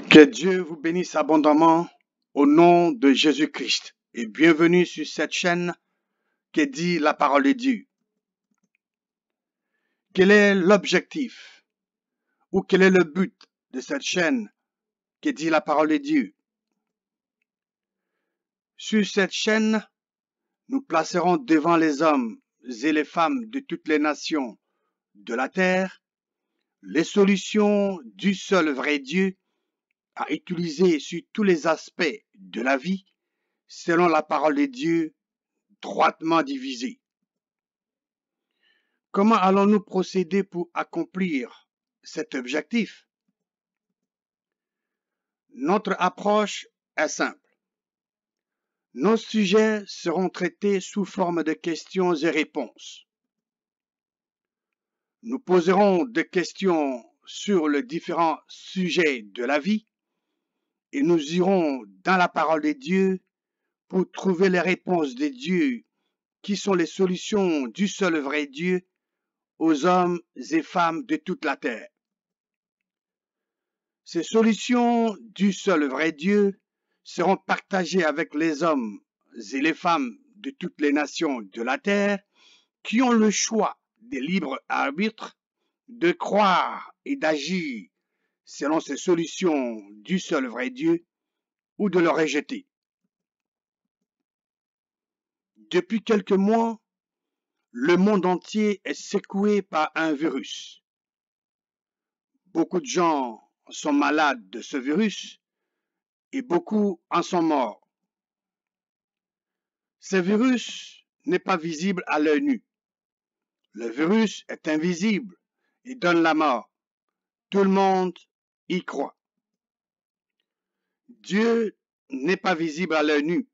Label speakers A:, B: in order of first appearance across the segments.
A: Que Dieu vous bénisse abondamment au nom de Jésus-Christ et bienvenue sur cette chaîne qui dit la parole de Dieu. Quel est l'objectif ou quel est le but de cette chaîne qui dit la parole de Dieu? Sur cette chaîne, nous placerons devant les hommes et les femmes de toutes les nations de la terre les solutions du seul vrai Dieu à utiliser sur tous les aspects de la vie selon la parole de Dieu droitement divisée. Comment allons-nous procéder pour accomplir cet objectif? Notre approche est simple. Nos sujets seront traités sous forme de questions et réponses. Nous poserons des questions sur les différents sujets de la vie et nous irons dans la parole de Dieu pour trouver les réponses de Dieu qui sont les solutions du seul vrai Dieu aux hommes et femmes de toute la terre. Ces solutions du seul vrai Dieu seront partagées avec les hommes et les femmes de toutes les nations de la terre qui ont le choix des libres arbitres de croire et d'agir selon ces solutions du seul vrai Dieu ou de le rejeter. Depuis quelques mois, le monde entier est secoué par un virus. Beaucoup de gens sont malades de ce virus et beaucoup en sont morts. Ce virus n'est pas visible à l'œil nu. Le virus est invisible et donne la mort. Tout le monde y croit. Dieu n'est pas visible à l'œil nu.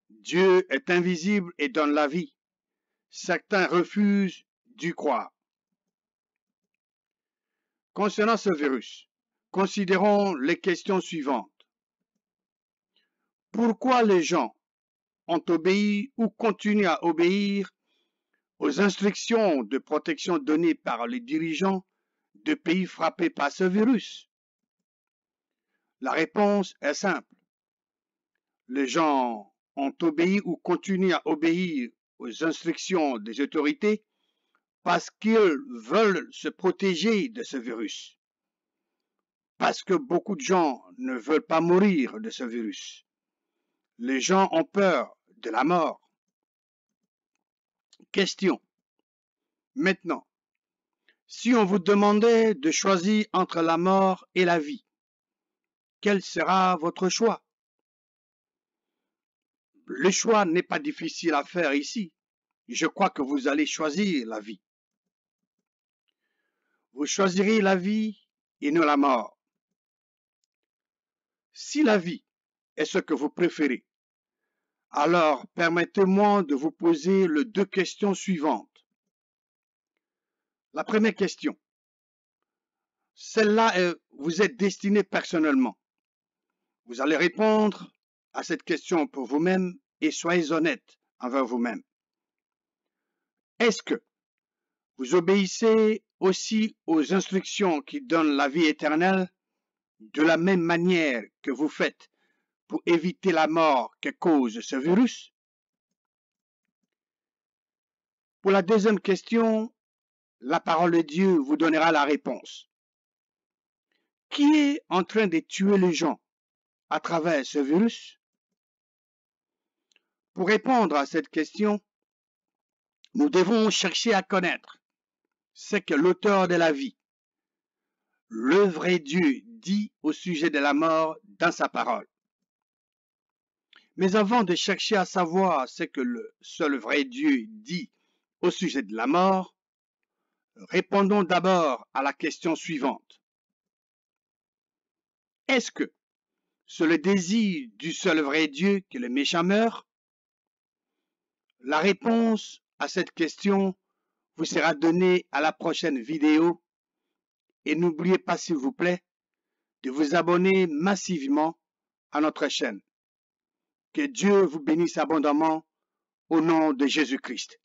A: Dieu est invisible et donne la vie. Certains refusent d'y croire. Concernant ce virus, considérons les questions suivantes. Pourquoi les gens ont obéi ou continuent à obéir aux instructions de protection données par les dirigeants de pays frappés par ce virus? La réponse est simple. Les gens ont obéi ou continuent à obéir aux instructions des autorités parce qu'ils veulent se protéger de ce virus. Parce que beaucoup de gens ne veulent pas mourir de ce virus. Les gens ont peur de la mort. Question. Maintenant, si on vous demandait de choisir entre la mort et la vie, quel sera votre choix? Le choix n'est pas difficile à faire ici. Je crois que vous allez choisir la vie. Vous choisirez la vie et non la mort. Si la vie est ce que vous préférez, alors permettez-moi de vous poser les deux questions suivantes. La première question. Celle-là vous est destinée personnellement. Vous allez répondre à cette question pour vous-même et soyez honnête envers vous-même. Est-ce que vous obéissez aussi aux instructions qui donnent la vie éternelle de la même manière que vous faites pour éviter la mort que cause ce virus? Pour la deuxième question, la parole de Dieu vous donnera la réponse. Qui est en train de tuer les gens à travers ce virus? Pour répondre à cette question, nous devons chercher à connaître ce que l'auteur de la vie, le vrai Dieu, dit au sujet de la mort dans sa parole. Mais avant de chercher à savoir ce que le seul vrai Dieu dit au sujet de la mort, répondons d'abord à la question suivante. Est-ce que c'est le désir du seul vrai Dieu que le méchant meurt? La réponse à cette question vous sera donnée à la prochaine vidéo et n'oubliez pas s'il vous plaît de vous abonner massivement à notre chaîne. Que Dieu vous bénisse abondamment au nom de Jésus-Christ.